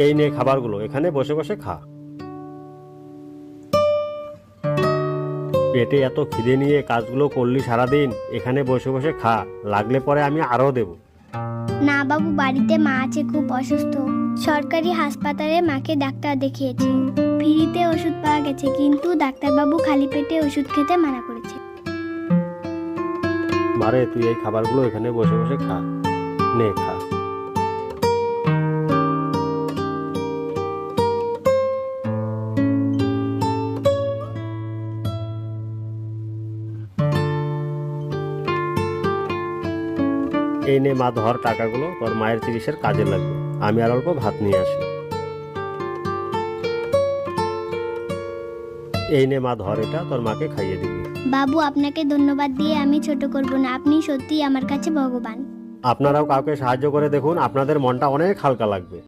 এই নে খাবারগুলো, এখানে বসে বসে খা। পেটে এত খিদে নিয়ে কাজগুলো করলি সারাদিন, এখানে বসে বসে খা, লাগলে পরে আমি আরো দেব। না বাবু, বাড়িতে মা আছে, খুব অসুস্থ। সরকারি হাসপাতালে মাকে ডাক্তার দেখিয়েছি, ফ্রিতে ওষুধ পাওয়া গেছে, কিন্তু ডাক্তারবাবু খালি পেটে ওষুধ খেতে মানা করেছে। মারে, তুই এই খাবারগুলো এখানে বসে বসে খা, নে খা। এই নে মা, ধর টাকাগুলো, তোর মায়ের চিকিৎসার কাজে লাগবে। আমি আর অল্প ভাত নিয়ে আসি। এই নে মা, ধর এটা, তোর মাকে খাইয়ে দিবি। বাবু, আপনাকে ধন্যবাদ দিয়ে আমি ছোট করব না, আপনি সত্যিই আমার কাছে ভগবান। আপনারাও কাউকে সাহায্য করে দেখুন, আপনাদের মনটা অনেক হালকা লাগবে।